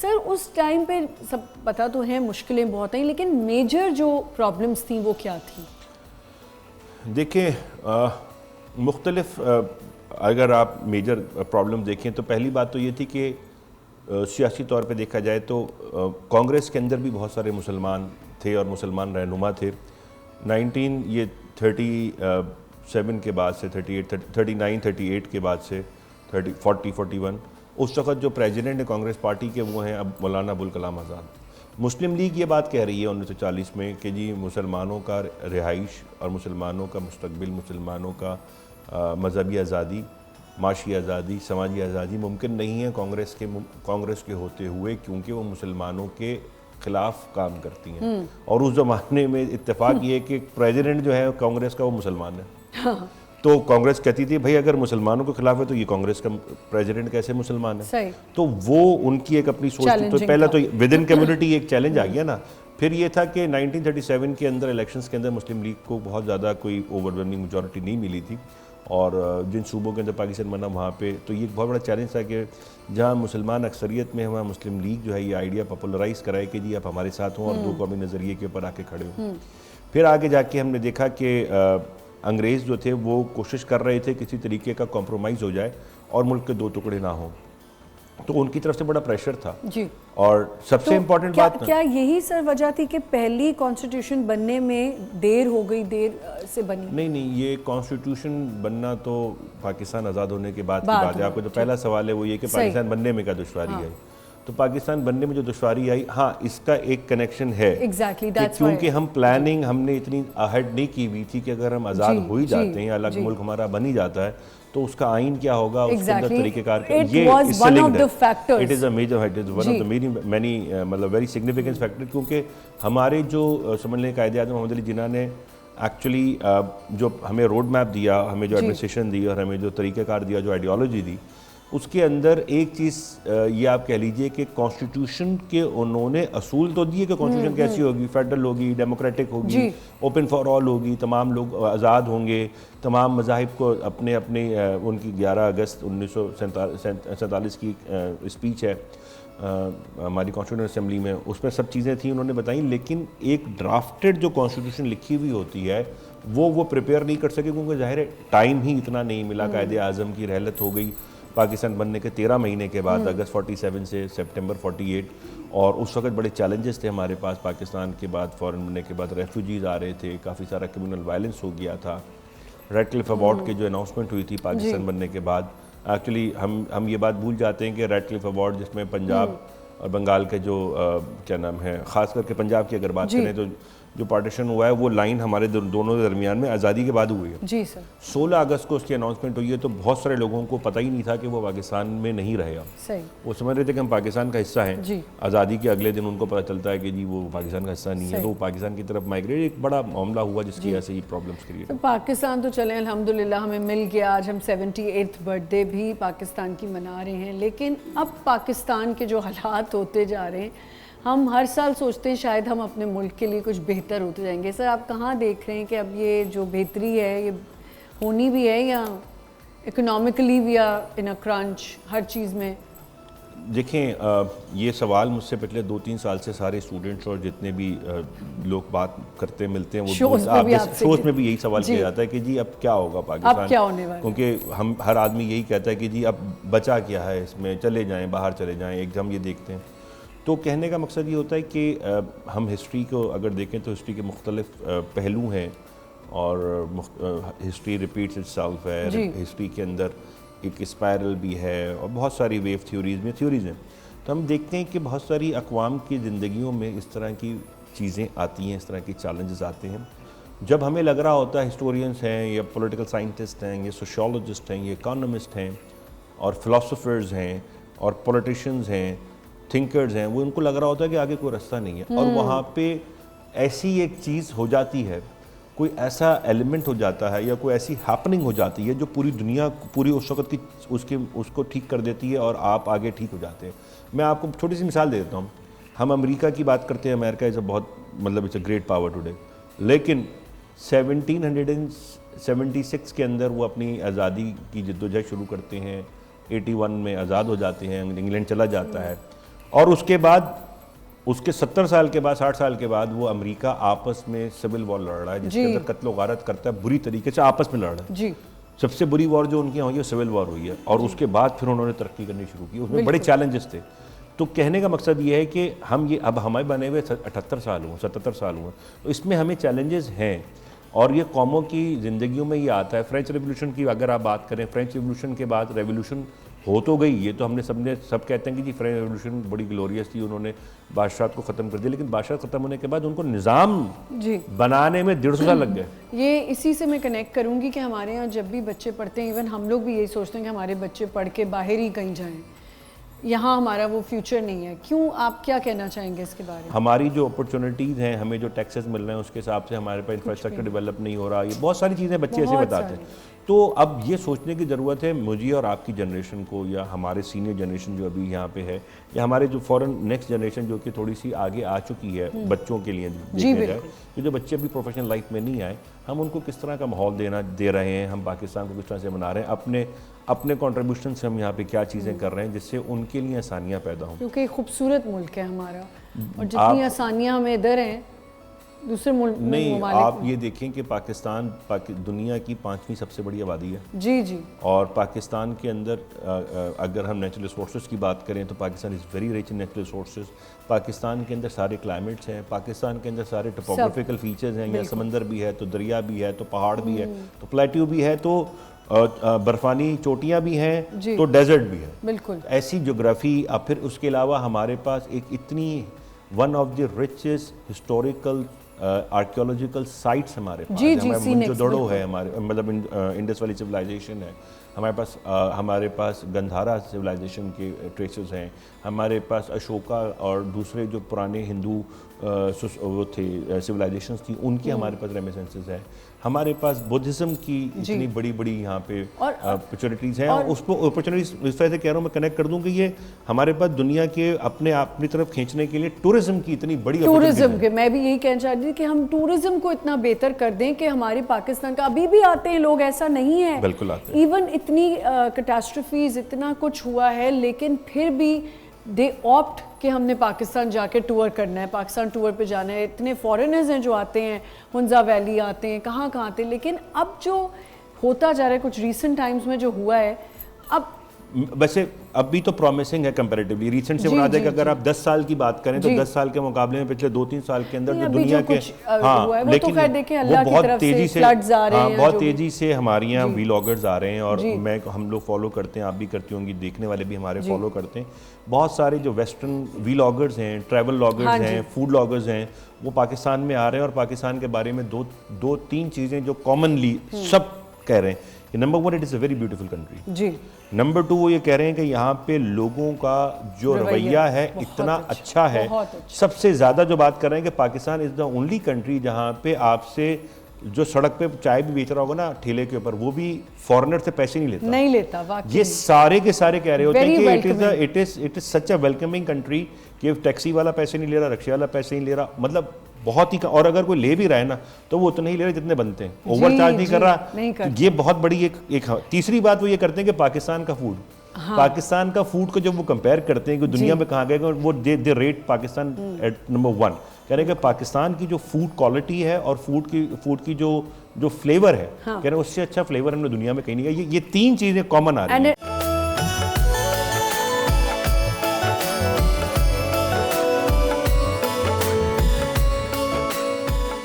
Sir उस time पे सब पता तो है मुश्किलें बहुत हैं, लेकिन मेजर जो प्रॉब्लम्स थी वो क्या थी? देखिए मुख्तलिफ अगर आप मेजर प्रॉब्लम देखें तो पहली बात तो ये थी कि सियासी तौर पे देखा जाए तो कांग्रेस के अंदर भी बहुत सारे मुसलमान थे और मुसलमान रहनुमा थे। 1937 के बाद से 39-38 के बाद से 40-41 उस वक़्त जो प्रेसिडेंट है कांग्रेस पार्टी के वो हैं अब मौलाना अबुल कलाम आज़ाद। मुस्लिम लीग ये बात कह रही है 1940 में कि जी मुसलमानों का रिहाइश और मुसलमानों का मुस्तकबिल, मुसलमानों का मजहबी आज़ादी, माशी आज़ादी, समाजी आज़ादी मुमकिन नहीं है कांग्रेस के होते हुए, क्योंकि वो मुसलमानों के ख़िलाफ़ काम करती हैं। और उस ज़माने में इत्तेफाक ये है कि प्रेसिडेंट जो है कांग्रेस का वो मुसलमान है। हाँ। तो कांग्रेस कहती थी भाई अगर मुसलमानों के खिलाफ है तो ये कांग्रेस का प्रेसिडेंट कैसे मुसलमान है? सही। तो वो उनकी एक अपनी सोच थी। तो पहला तो विद इन कम्युनिटी एक चैलेंज आ गया ना। फिर ये था कि 1937 के अंदर इलेक्शंस के अंदर मुस्लिम लीग को बहुत ज़्यादा कोई ओवरवेलमिंग मेजॉरिटी नहीं मिली थी, और जिन सूबों के अंदर पाकिस्तान बना वहाँ पे तो ये एक बहुत बड़ा चैलेंज था कि जहाँ मुसलमान अक्सरियत में है वहाँ मुस्लिम लीग जो है ये आइडिया पॉपुलराइज़ कराए कि जी आप हमारे साथ हों और दो कौमी नज़रिए के ऊपर आके खड़े हों। फिर आगे जाके हमने देखा कि अंग्रेज़ जो थे वो कोशिश कर रहे थे किसी तरीके का कॉम्प्रोमाइज़ हो जाए और मुल्क के दो टुकड़े ना हों, तो उनकी तरफ से बड़ा प्रेशर था जी। और सबसे इम्पोर्टेंट बात क्या यही सर वजह थी कि पहली कॉन्स्टिट्यूशन बनने में देर हो गई, देर से बनी? नहीं, ये कॉन्स्टिट्यूशन बनना तो पाकिस्तान आज़ाद होने के बाद की बात है। आपको जो पहला सवाल है वो ये कि पाकिस्तान बनने में क्या दुश्वारी आई। तो पाकिस्तान बनने में जो दुश्वारी आई, हाँ इसका एक कनेक्शन है exactly, क्योंकि हम प्लानिंग हमने इतनी अहेड नहीं की हुई थी कि अगर हम आज़ाद हो ही जाते हैं, अलग मुल्क हमारा बन ही जाता है, तो उसका आइन क्या होगा, उसके अंदर तरीक़ेकार ये इससे लिंक्ड है। It is a major, it is one of the many मतलब वेरी सिग्निफिकेंट फैक्टर, क्योंकि हमारे जो समझ लें कायदे-ए-आज़म मोहम्मद अली जिन्ना ने एक्चुअली जो हमें रोड मैप दिया, हमें जो एडमिनिस्ट्रेशन दी और हमें जो तरीक़ेकार दिया, जो आइडियोलॉजी दी, उसके अंदर एक चीज़ ये आप कह लीजिए कि कॉन्स्टिट्यूशन के उन्होंने असूल तो दिए कि कॉन्स्टिट्यूशन कैसी होगी, फेडरल होगी, डेमोक्रेटिक होगी, ओपन फॉर ऑल होगी, तमाम लोग आज़ाद होंगे, तमाम मज़ाहिब को अपने अपने उनकी 11 अगस्त 1947 की स्पीच है हमारी कॉन्स्टिट्यूशन असम्बली में, उसमें सब चीज़ें थी उन्होंने बताई। लेकिन एक ड्राफ्टेड जो कॉन्स्टिट्यूशन लिखी हुई होती है वो प्रिपेयर नहीं कर सके, क्योंकि ज़ाहिर है टाइम ही इतना नहीं मिला। कायदे आज़म की रहलत हो गई पाकिस्तान बनने के 13 महीने के बाद, अगस्त 47 से सितंबर 48, और उस वक्त बड़े चैलेंजेस थे हमारे पास। पाकिस्तान के बाद फ़ौरन बनने के बाद रेफ्यूजीज़ आ रहे थे, काफ़ी सारा कम्युनल वायलेंस हो गया था। रेडक्लिफ अवार्ड की जो अनाउंसमेंट हुई थी पाकिस्तान बनने के बाद, एक्चुअली हम ये बात भूल जाते हैं कि रेडक्लिफ अवार्ड जिसमें पंजाब और बंगाल के जो क्या नाम है, ख़ास करके पंजाब की अगर बात करें तो जो पार्टीशन हुआ है वो लाइन हमारे दोनों के दरमियान में आज़ादी के बाद हुई है जी सर। 16 अगस्त को उसकी अनाउंसमेंट हुई है, तो बहुत सारे लोगों को पता ही नहीं था कि वो पाकिस्तान में नहीं रहे। सही, वो समझ रहे थे कि हम पाकिस्तान का हिस्सा हैं। आज़ादी के अगले दिन उनको पता चलता है कि जी वो पाकिस्तान का हिस्सा नहीं है, तो वो पाकिस्तान की तरफ माइग्रेट, एक बड़ा मामला हुआ जिसकी ऐसे ही प्रॉब्लम्स क्रिएट। तो पाकिस्तान तो चले अल्हम्दुलिल्लाह हमें मिल गया, आज हम 78th बर्थडे भी पाकिस्तान की मना रहे हैं। लेकिन अब पाकिस्तान के जो हालात होते जा रहे हैं, हम हर साल सोचते हैं शायद हम अपने मुल्क के लिए कुछ बेहतर होते जाएंगे। सर आप कहाँ देख रहे हैं कि अब ये जो बेहतरी है ये होनी भी है, या इकोनॉमिकली भी, या इन अ क्रंच हर चीज़ में? देखें ये सवाल मुझसे पिछले 2-3 साल से सारे स्टूडेंट्स और जितने भी लोग बात करते मिलते हैं वो शोज़ में भी यही सवाल किया जाता है कि जी अब क्या होगा पाकिस्तान, अब क्या होने वाला, क्योंकि हम हर आदमी यही कहता है कि जी अब बचा क्या है इसमें, चले जाएँ बाहर चले जाएँ, एक हम ये देखते हैं। तो कहने का मकसद ये होता है कि हम हिस्ट्री को अगर देखें तो हिस्ट्री के मुख्तलिफ पहलू हैं, और हिस्ट्री रिपीट्स इटसेल्फ है, हिस्ट्री के अंदर एक स्पायरल भी है, और बहुत सारी वेव थ्योरीज़ हैं। तो हम देखते हैं कि बहुत सारी अक़वाम की ज़िंदगियों में इस तरह की चीज़ें आती हैं, इस तरह के चैलेंजेस आते हैं। जब हमें लग रहा होता है, हिस्टोरियंस हैं या पॉलिटिकल साइंटिस्ट हैं या सोशियोलॉजिस्ट हैं या इकोनॉमिस्ट हैं और फ़िलासफ़र्स हैं और पॉलिटिशियंस हैं, थिंकर्स हैं, वो उनको लग रहा होता है कि आगे कोई रास्ता नहीं है। और वहाँ पे ऐसी एक चीज़ हो जाती है, कोई ऐसा एलिमेंट हो जाता है या कोई ऐसी हैपनिंग हो जाती है जो पूरी दुनिया पूरी उस वक्त की उसको ठीक कर देती है और आप आगे ठीक हो जाते हैं। मैं आपको छोटी सी मिसाल दे देता हूँ। हम अमेरिका की बात करते हैं, अमेरिका इज़ अ बहुत मतलब it's a great power today, लेकिन 1776 के अंदर वो अपनी आज़ादी की जद्दोजहद शुरू करते हैं, 81 में आज़ाद हो जाते हैं, इंग्लैंड चला जाता है। और उसके बाद उसके 70 साल के बाद 60 साल के बाद वो अमेरिका आपस में सिविल वॉर लड़ रहा है, जिसके अंदर कत्ल गारत करता है, बुरी तरीके से आपस में लड़ रहा है जी। सबसे बुरी वॉर जो उनकी हुई है सिविल वॉर हुई है, और उसके बाद फिर उन्होंने तरक्की करनी शुरू की। उसमें बड़े चैलेंजेस थे। तो कहने का मकसद ये है कि हम ये अब हमें बने हुए 78 साल हुए, 77 साल हुए, तो इसमें हमें चैलेंजेस हैं, और ये कौमों की ज़िंदगियों में ये आता है। फ्रेंच रेवोल्यूशन की अगर आप बात करें, फ्रेंच रेवोल्यूशन के बाद रेवोल्यूशन हो तो गई, ये तो हमने सब कहते हैं कि जी फ्रेंच रेवोल्यूशन बड़ी ग्लोरियस थी, उन्होंने बादशाह को ख़त्म कर दिया, लेकिन बादशाह ख़त्म होने के बाद उनको निज़ाम बनाने में 150 साल लग गए। ये इसी से मैं कनेक्ट करूँगी कि हमारे यहाँ जब भी बच्चे पढ़ते हैं, इवन हम लोग भी यही सोचते हैं कि हमारे बच्चे पढ़ के बाहर ही कहीं जाएँ, यहाँ हमारा वो फ्यूचर नहीं है। क्यों, आप क्या कहना चाहेंगे इसके बारे में? हमारी जो अपॉर्चुनिटीज़ हैं, हमें जो टैक्सेस मिल रहे हैं, उसके हिसाब से हमारे पास इंफ्रास्ट्रक्चर डेवलप नहीं हो रहा, ये बहुत सारी चीज़ें बच्चे ऐसे बताते हैं। तो अब ये सोचने की ज़रूरत है मुझे और आपकी जनरेशन को, या हमारे सीनियर जनरेशन जो अभी यहाँ पे है, या हमारे जो फॉरेन नेक्स्ट जनरेशन जो कि थोड़ी सी आगे आ चुकी है बच्चों के लिए देखा जाए, कि जो बच्चे अभी प्रोफेशनल लाइफ में नहीं आए, हम उनको किस तरह का माहौल दे रहे हैं, हम पाकिस्तान को किस तरह से बना रहे हैं, अपने कंट्रीब्यूशन से हम यहाँ पे क्या चीज़ें कर रहे हैं जिससे उनके लिए आसानियाँ पैदा हों। क्योंकि खूबसूरत मुल्क है हमारा, और जितनी आसानियाँ हमें इधर हैं दूसरे मुल्क नहीं। आप ये देखें कि पाकिस्तान दुनिया की 5वीं सबसे बड़ी आबादी है जी जी, और पाकिस्तान के अंदर अगर हम नेचुरल रिसोर्सेज की बात करें तो Pakistan is very rich in natural resources. Pakistan के अंदर सारे क्लाइमेट्स हैं, पाकिस्तान के अंदर सारे टोपोग्राफिकल फीचर्स हैं, या समंदर भी है तो दरिया भी है, तो पहाड़ भी है, तो प्लेट्यू भी है, तो बर्फानी चोटियाँ भी हैं, तो डेजर्ट भी है। बिल्कुल ऐसी ज्योग्राफी। अब फिर उसके अलावा हमारे पास एक इतनी one of the richest historical archaeological sites हमारे पास जी, हमारे मोहनजोदड़ो है, हमारे मतलब इंडस वैली सिविलाइजेशन है हमारे पास गंधारा सिविलाइजेशन के ट्रेसेस हैं, हमारे पास अशोका और दूसरे जो पुराने हिंदू वो थे सिविलाइजेशंस थी, उनकी हमारे पास रेमिसेंसेस है, हमारे पास बुद्धिज़्म की इतनी बड़ी बड़ी यहाँ पे अपॉर्चुनिटीज़ हैं। और उसको अपॉर्चुनिटीज़ इस तरह से कह रहा हूँ, मैं कनेक्ट कर दूँ कि ये हमारे पास दुनिया के अपनी तरफ खींचने के लिए टूरिज्म की इतनी बड़ी टूरिज्म के, मैं भी यही कहना चाहती थी कि हम टूरिज्म को इतना बेहतर कर दें कि हमारे पाकिस्तान का अभी भी आते हैं लोग, ऐसा नहीं है, बिल्कुल आते हैं। इवन इतनी कैटास्ट्रोफीज इतना कुछ हुआ है, लेकिन फिर भी दे ऑप्ट कि हमने पाकिस्तान जाके टूर करना है, पाकिस्तान टूर पे जाना है। इतने फॉरेनर्स हैं जो आते हैं, हुंजा वैली आते हैं, कहाँ आते हैं, लेकिन अब जो होता जा रहा है कुछ रीसेंट टाइम्स में जो हुआ है, अब वैसे अभी तो प्रॉमिसिंग है कंपैरेटिवली रीसेंट से बना देगा। अगर आप 10 साल की बात करें तो 10 साल के मुकाबले में पिछले 2-3 साल के अंदर जो दुनिया के लेकिन वो बहुत तेजी से बहुत तेजी से हमारे यहाँ व्लॉगर्स आ रहे हैं, और हम लोग फॉलो करते हैं, आप भी करती होंगी, देखने वाले भी हमारे फॉलो करते हैं। बहुत सारे जो वेस्टर्न व्लॉगर्स हैं, ट्रैवल व्लॉगर्स हैं, फूड व्लॉगर्स हैं, वो पाकिस्तान में आ रहे हैं और पाकिस्तान के बारे में दो तीन चीज़ें जो कॉमनली सब कह रहे हैं कि number 1 it is a very beautiful country जी, नंबर 2 वो ये कह रहे हैं कि यहाँ पे लोगों का जो रवैया है इतना अच्छा है। सबसे ज़्यादा जो बात कर रहे हैं कि Pakistan is the only country जहाँ पे आपसे जो सड़क पे चाय भी बेच रहा होगा ना ठेले के ऊपर, वो भी फॉरेनर से पैसे नहीं लेता। ये सारे के सारे कह रहे होते हैं कि it is such a welcoming country कि टैक्सी वाला पैसे नहीं ले रहा, रिक्शे वाला पैसे नहीं ले रहा, मतलब बहुत ही, और अगर कोई ले भी रहा है ना तो वो उतना ही ले रहा है जितने बनते हैं, ओवर चार्ज नहीं कर रहा। तो ये बहुत बड़ी एक तीसरी बात वो ये करते हैं कि पाकिस्तान का फूड, पाकिस्तान का फूड को जब वो कंपेयर करते हैं कि दुनिया में कहाँ गए, वो दे रेट पाकिस्तान एट नंबर 1। कह रहे हैं कि पाकिस्तान की जो फूड क्वालिटी है और फूड की जो फ्लेवर है, कह रहे हैं उससे अच्छा फ्लेवर हमने दुनिया में कहीं नहीं है। ये 3 चीज़ें कॉमन आ रही हैं।